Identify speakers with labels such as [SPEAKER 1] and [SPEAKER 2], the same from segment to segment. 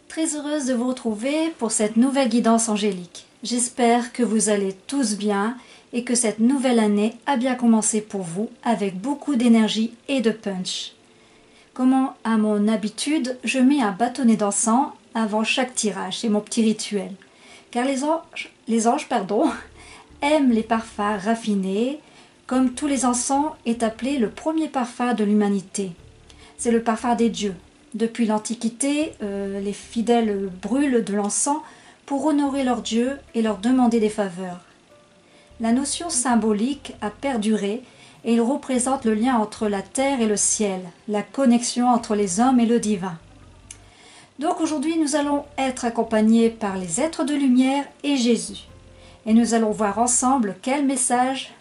[SPEAKER 1] Très heureuse de vous retrouver pour cette nouvelle guidance angélique. J'espère que vous allez tous bien et que cette nouvelle année a bien commencé pour vous avec beaucoup d'énergie et de punch. Comme à mon habitude, je mets un bâtonnet d'encens avant chaque tirage, c'est mon petit rituel. Car les anges aiment les parfums raffinés, comme tous les encens est appelé le premier parfum de l'humanité. C'est le parfum des dieux. Depuis l'Antiquité, les fidèles brûlent de l'encens pour honorer leurs dieux et leur demander des faveurs. La notion symbolique a perduré et il représente le lien entre la terre et le ciel, la connexion entre les hommes et le divin. Donc aujourd'hui, nous allons être accompagnés par les êtres de lumière et Jésus. Et nous allons voir ensemble quels messages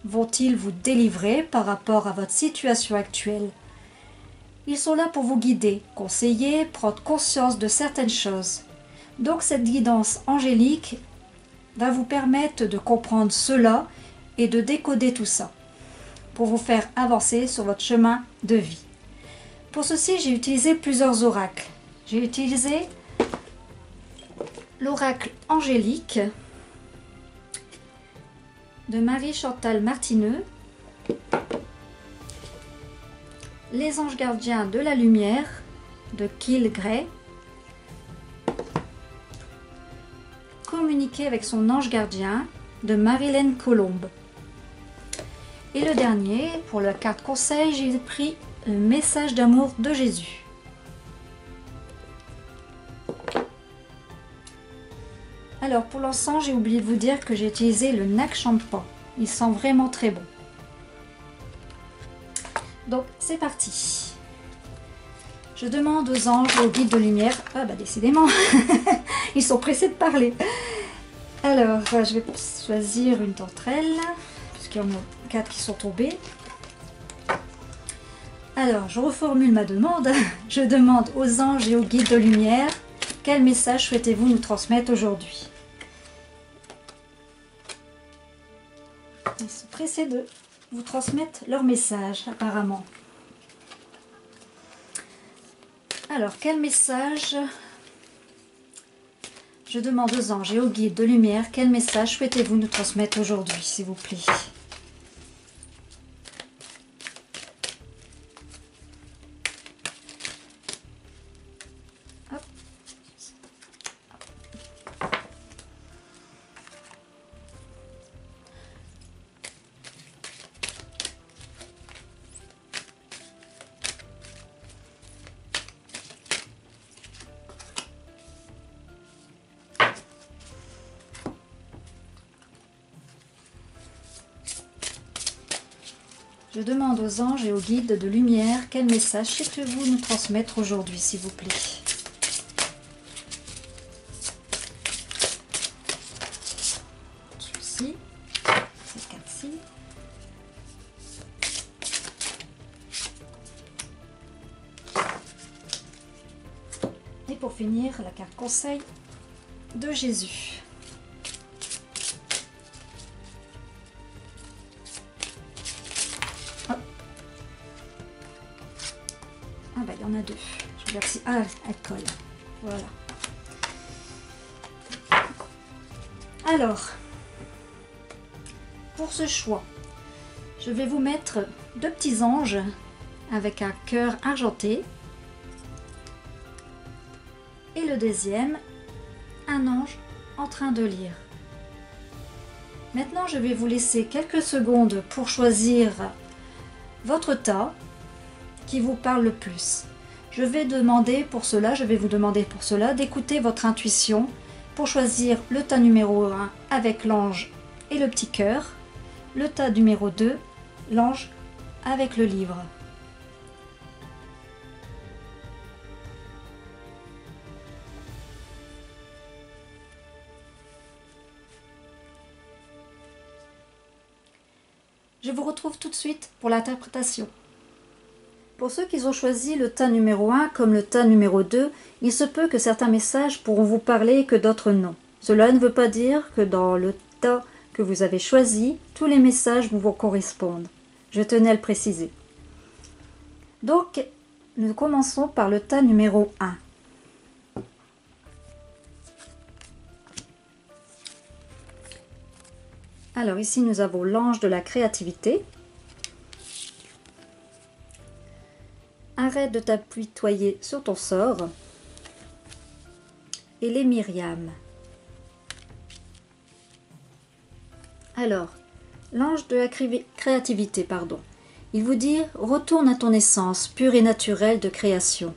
[SPEAKER 1] vont-ils vous délivrer par rapport à votre situation actuelle. Ils sont là pour vous guider, conseiller, prendre conscience de certaines choses. Donc cette guidance angélique va vous permettre de comprendre cela et de décoder tout ça, pour vous faire avancer sur votre chemin de vie. Pour ceci, j'ai utilisé plusieurs oracles. J'ai utilisé l'oracle angélique de Marie-Chantal Martineux, les anges gardiens de la lumière de Kyle Gray, communiquer avec son ange gardien de Marilyn Colombe. Et le dernier, pour la carte conseil, j'ai pris le message d'amour de Jésus. Alors pour l'encens, j'ai oublié de vous dire que j'ai utilisé le Nag Champa. Il sent vraiment très bon. Donc c'est parti. Je demande aux anges, aux guides de lumière. Ah bah décidément, ils sont pressés de parler. Alors je vais choisir une d'entre elles, puisqu'il y en a 4 qui sont tombées. Alors je reformule ma demande. Je demande aux anges et aux guides de lumière, quel message souhaitez-vous nous transmettre aujourd'hui? Ils sont pressés de vous transmettre leur message, apparemment. Alors, quel message? Je demande aux anges et aux guides de lumière, quel message souhaitez-vous nous transmettre aujourd'hui, s'il vous plaît? Hop. Je demande aux anges et aux guides de lumière quel message souhaitez-vous nous transmettre aujourd'hui, s'il vous plaît. Celui-ci, ces 4-ci. Et pour finir, la carte conseil de Jésus. Ah bah il y en a 2. Je vais voir si... Ah, elle colle. Voilà. Alors, pour ce choix, je vais vous mettre 2 petits anges avec un cœur argenté. Et le deuxième, un ange en train de lire. Maintenant, je vais vous laisser quelques secondes pour choisir votre tas qui vous parle le plus. Je vais vous demander pour cela d'écouter votre intuition pour choisir le tas numéro 1 avec l'ange et le petit cœur, le tas numéro 2, l'ange avec le livre. Je vous retrouve tout de suite pour l'interprétation. Pour ceux qui ont choisi le tas numéro 1 comme le tas numéro 2, il se peut que certains messages pourront vous parler et que d'autres non. Cela ne veut pas dire que dans le tas que vous avez choisi, tous les messages vous vont correspondre. Je tenais à le préciser. Donc, nous commençons par le tas numéro 1. Alors ici nous avons l'ange de la créativité. Arrête de t'apitoyer sur ton sort. Et les Myriam. Alors, l'ange de la créativité, il vous dit « Retourne à ton essence pure et naturelle de création.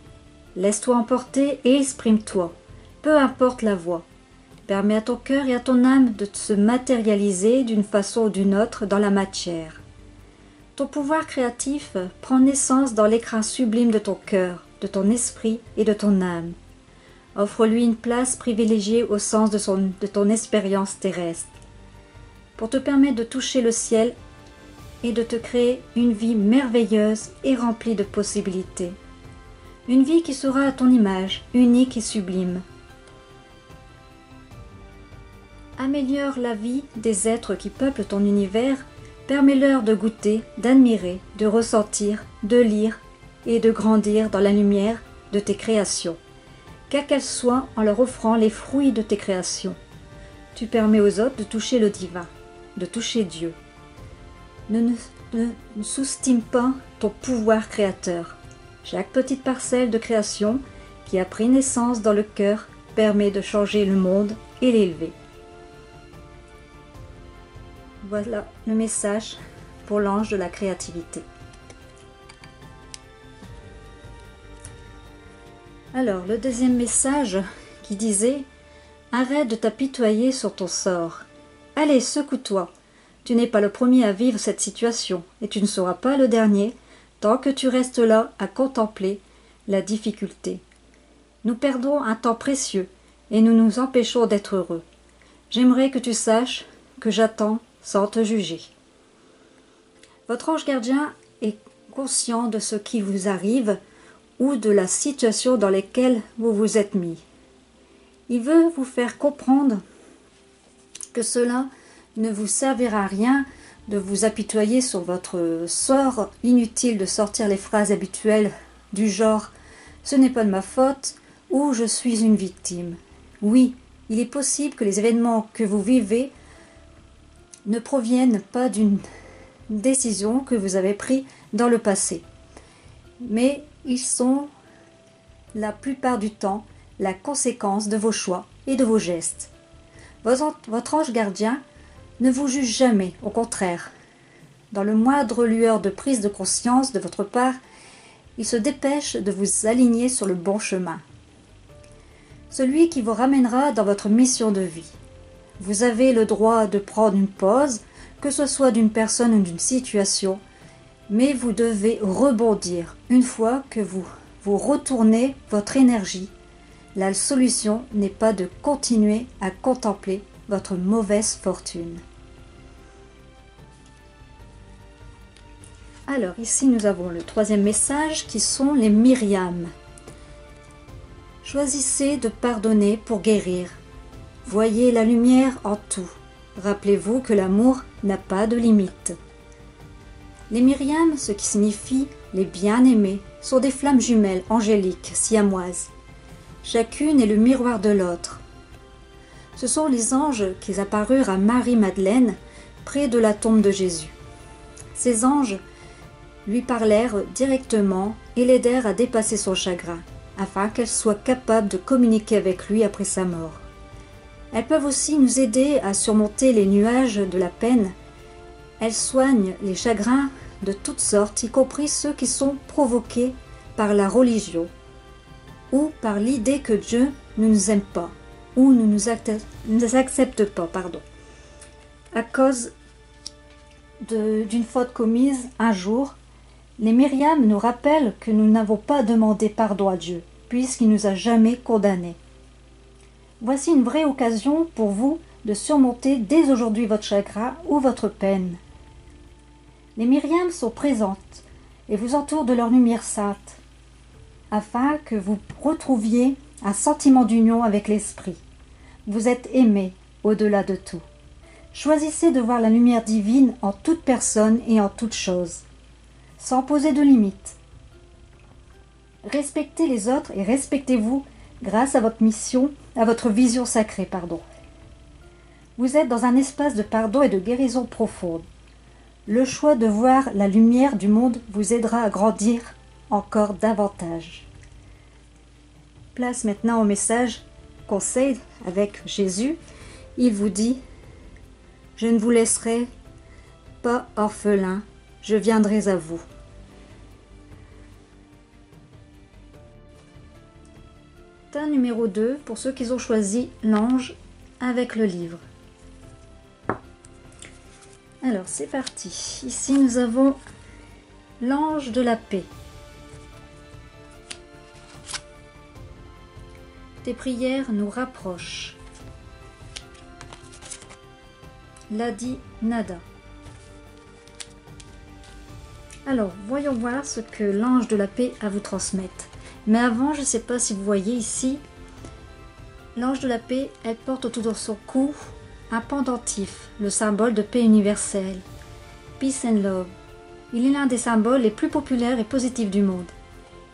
[SPEAKER 1] Laisse-toi emporter et exprime-toi, peu importe la voie. Permets à ton cœur et à ton âme de se matérialiser d'une façon ou d'une autre dans la matière. Ton pouvoir créatif prend naissance dans l'écrin sublime de ton cœur, de ton esprit et de ton âme. Offre-lui une place privilégiée au sens de ton expérience terrestre, pour te permettre de toucher le ciel et de te créer une vie merveilleuse et remplie de possibilités. Une vie qui sera à ton image, unique et sublime. Améliore la vie des êtres qui peuplent ton univers, permets-leur de goûter, d'admirer, de ressentir, de lire et de grandir dans la lumière de tes créations, quelles qu'elles soient, en leur offrant les fruits de tes créations. Tu permets aux autres de toucher le divin, de toucher Dieu. Ne sous-estime pas ton pouvoir créateur. Chaque petite parcelle de création qui a pris naissance dans le cœur permet de changer le monde et l'élever. Voilà le message pour l'ange de la créativité. Alors, le deuxième message qui disait « Arrête de t'apitoyer sur ton sort. Allez, secoue-toi. Tu n'es pas le premier à vivre cette situation et tu ne seras pas le dernier tant que tu restes là à contempler la difficulté. Nous perdons un temps précieux et nous nous empêchons d'être heureux. J'aimerais que tu saches que j'attends sans te juger. » Votre ange gardien est conscient de ce qui vous arrive ou de la situation dans laquelle vous vous êtes mis. Il veut vous faire comprendre que cela ne vous servira à rien de vous apitoyer sur votre sort. Inutile de sortir les phrases habituelles du genre « ce n'est pas de ma faute » ou « je suis une victime ». Oui, il est possible que les événements que vous vivez ne proviennent pas d'une décision que vous avez prise dans le passé, mais ils sont la plupart du temps la conséquence de vos choix et de vos gestes. Votre ange gardien ne vous juge jamais, au contraire. Dans le moindre lueur de prise de conscience de votre part, il se dépêche de vous aligner sur le bon chemin. Celui qui vous ramènera dans votre mission de vie. Vous avez le droit de prendre une pause, que ce soit d'une personne ou d'une situation, mais vous devez rebondir une fois que vous retournez votre énergie. La solution n'est pas de continuer à contempler votre mauvaise fortune. Alors ici nous avons le troisième message qui sont les Myriam. Choisissez de pardonner pour guérir. Voyez la lumière en tout. Rappelez-vous que l'amour n'a pas de limite. Les Myriam, ce qui signifie les bien-aimés, sont des flammes jumelles angéliques, siamoises. Chacune est le miroir de l'autre. Ce sont les anges qui apparurent à Marie-Madeleine près de la tombe de Jésus. Ces anges lui parlèrent directement et l'aidèrent à dépasser son chagrin, afin qu'elle soit capable de communiquer avec lui après sa mort. Elles peuvent aussi nous aider à surmonter les nuages de la peine. Elles soignent les chagrins de toutes sortes, y compris ceux qui sont provoqués par la religion ou par l'idée que Dieu ne nous aime pas ou ne nous accepte pas, à cause d'une faute commise un jour. Les Myriam nous rappellent que nous n'avons pas demandé pardon à Dieu, puisqu'il nous a jamais condamnés. Voici une vraie occasion pour vous de surmonter dès aujourd'hui votre chagrin ou votre peine. Les Myriam sont présentes et vous entourent de leur lumière sainte, afin que vous retrouviez un sentiment d'union avec l'Esprit. Vous êtes aimés au-delà de tout. Choisissez de voir la lumière divine en toute personne et en toute chose, sans poser de limites. Respectez les autres et respectez-vous grâce à votre mission, à votre vision sacrée, Vous êtes dans un espace de pardon et de guérison profonde. Le choix de voir la lumière du monde vous aidera à grandir encore davantage. Place maintenant au message conseil avec Jésus. Il vous dit « Je ne vous laisserai pas orphelin, je viendrai à vous. » Tas numéro 2 pour ceux qui ont choisi l'ange avec le livre. Alors c'est parti. Ici nous avons l'ange de la paix. Tes prières nous rapprochent. Ladi Nada. Alors, voyons voir ce que l'ange de la paix a à vous transmettre. Mais avant, je ne sais pas si vous voyez ici, l'ange de la paix, elle porte autour de son cou un pendentif, le symbole de paix universelle. Peace and Love. Il est l'un des symboles les plus populaires et positifs du monde.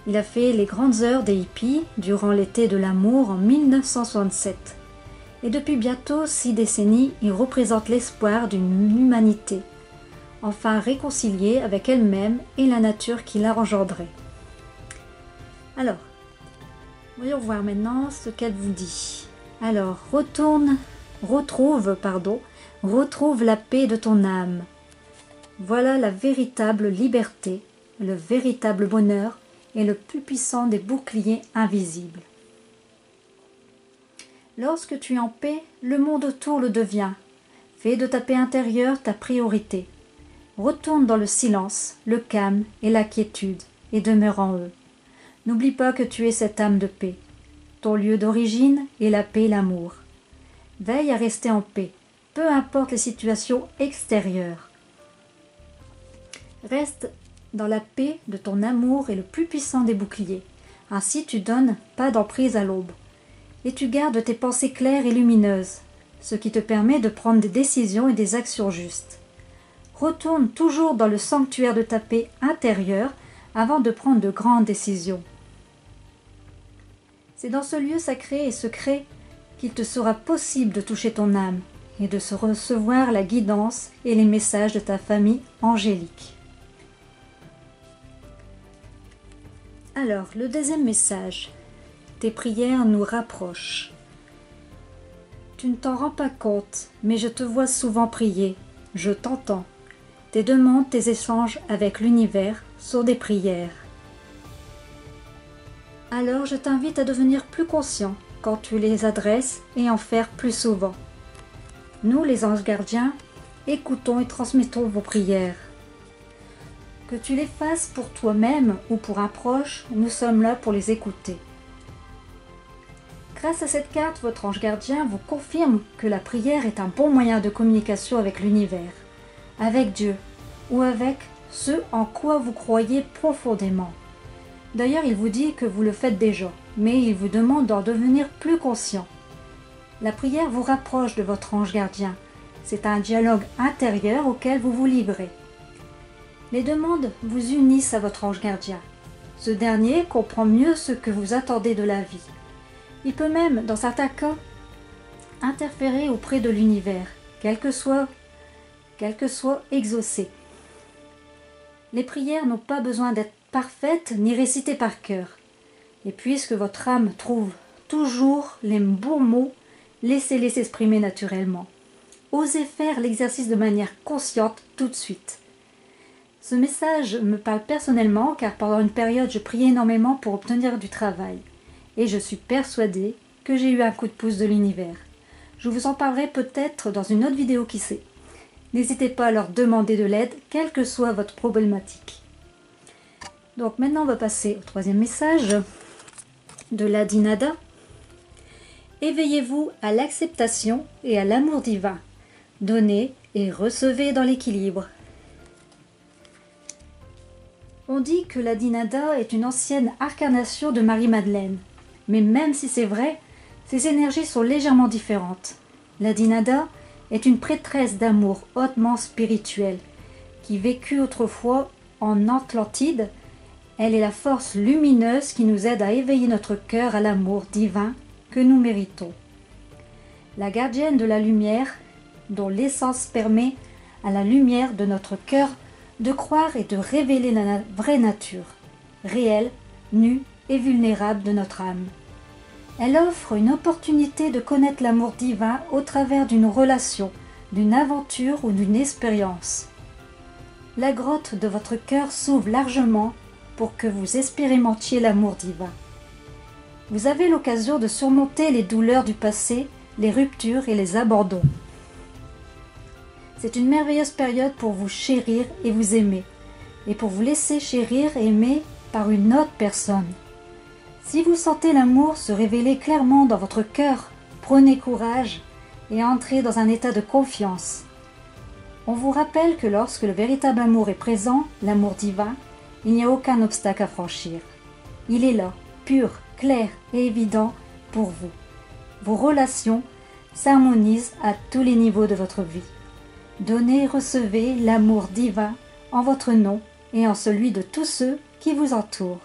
[SPEAKER 1] Il a fait les grandes heures des hippies durant l'été de l'amour en 1967. Et depuis bientôt 6 décennies, il représente l'espoir d'une humanité, enfin réconciliée avec elle-même et la nature qui l'a engendrée. Alors, voyons voir maintenant ce qu'elle vous dit. Alors, retrouve la paix de ton âme. Voilà la véritable liberté, le véritable bonheur et le plus puissant des boucliers invisibles. Lorsque tu es en paix, le monde autour le devient. Fais de ta paix intérieure ta priorité. Retourne dans le silence, le calme et la quiétude, et demeure en eux. N'oublie pas que tu es cette âme de paix. Ton lieu d'origine est la paix et l'amour. Veille à rester en paix, peu importe les situations extérieures. Reste dans la paix de ton amour et le plus puissant des boucliers. Ainsi tu donnes pas d'emprise à l'aube. Et tu gardes tes pensées claires et lumineuses, ce qui te permet de prendre des décisions et des actions justes. Retourne toujours dans le sanctuaire de ta paix intérieure avant de prendre de grandes décisions. C'est dans ce lieu sacré et secret qu'il te sera possible de toucher ton âme et de recevoir la guidance et les messages de ta famille angélique. Alors, le deuxième message. Tes prières nous rapprochent. Tu ne t'en rends pas compte, mais je te vois souvent prier. Je t'entends. Tes demandes, tes échanges avec l'univers sont des prières. Alors je t'invite à devenir plus conscient quand tu les adresses et en faire plus souvent. Nous, les anges gardiens, écoutons et transmettons vos prières. Que tu les fasses pour toi-même ou pour un proche, nous sommes là pour les écouter. Grâce à cette carte, votre ange gardien vous confirme que la prière est un bon moyen de communication avec l'univers, avec Dieu ou avec ce en quoi vous croyez profondément. D'ailleurs, il vous dit que vous le faites déjà, mais il vous demande d'en devenir plus conscient. La prière vous rapproche de votre ange gardien. C'est un dialogue intérieur auquel vous vous livrez. Les demandes vous unissent à votre ange gardien. Ce dernier comprend mieux ce que vous attendez de la vie. Il peut même, dans certains cas, interférer auprès de l'univers, quel que soit exaucé. Les prières n'ont pas besoin d'être parfaites ni récitées par cœur. Et puisque votre âme trouve toujours les bons mots, laissez-les s'exprimer naturellement. Osez faire l'exercice de manière consciente tout de suite. Ce message me parle personnellement car pendant une période je priais énormément pour obtenir du travail. Et je suis persuadée que j'ai eu un coup de pouce de l'univers. Je vous en parlerai peut-être dans une autre vidéo qui sait. N'hésitez pas à leur demander de l'aide, quelle que soit votre problématique. Donc maintenant on va passer au troisième message de Ladi Nada. Éveillez-vous à l'acceptation et à l'amour divin. Donnez et recevez dans l'équilibre. On dit que Ladi Nada est une ancienne incarnation de Marie-Madeleine. Mais même si c'est vrai, ses énergies sont légèrement différentes. Ladi Nada est une prêtresse d'amour hautement spirituelle qui vécut autrefois en Atlantide. Elle est la force lumineuse qui nous aide à éveiller notre cœur à l'amour divin que nous méritons. La gardienne de la lumière dont l'essence permet à la lumière de notre cœur de croire et de révéler la vraie nature, réelle, nue et vulnérable de notre âme. Elle offre une opportunité de connaître l'amour divin au travers d'une relation, d'une aventure ou d'une expérience. La grotte de votre cœur s'ouvre largement pour que vous expérimentiez l'amour divin. Vous avez l'occasion de surmonter les douleurs du passé, les ruptures et les abandons. C'est une merveilleuse période pour vous chérir et vous aimer, et pour vous laisser chérir et aimer par une autre personne. Si vous sentez l'amour se révéler clairement dans votre cœur, prenez courage et entrez dans un état de confiance. On vous rappelle que lorsque le véritable amour est présent, l'amour divin, il n'y a aucun obstacle à franchir. Il est là, pur, clair et évident pour vous. Vos relations s'harmonisent à tous les niveaux de votre vie. Donnez et recevez l'amour divin en votre nom et en celui de tous ceux qui vous entourent.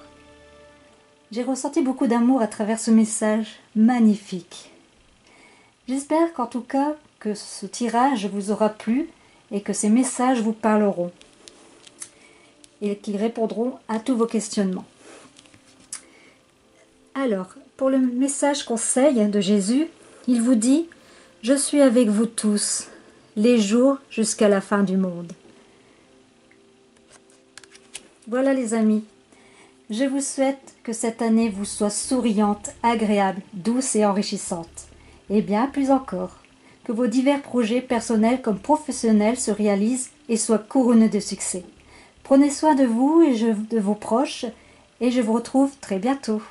[SPEAKER 1] J'ai ressenti beaucoup d'amour à travers ce message magnifique. J'espère qu'en tout cas que ce tirage vous aura plu et que ces messages vous parleront et qu'ils répondront à tous vos questionnements. Alors, pour le message conseil de Jésus, il vous dit « Je suis avec vous tous, les jours jusqu'à la fin du monde. » Voilà les amis, je vous souhaite que cette année vous soit souriante, agréable, douce et enrichissante. Et bien plus encore, que vos divers projets personnels comme professionnels se réalisent et soient couronnés de succès. Prenez soin de vous et de vos proches et je vous retrouve très bientôt.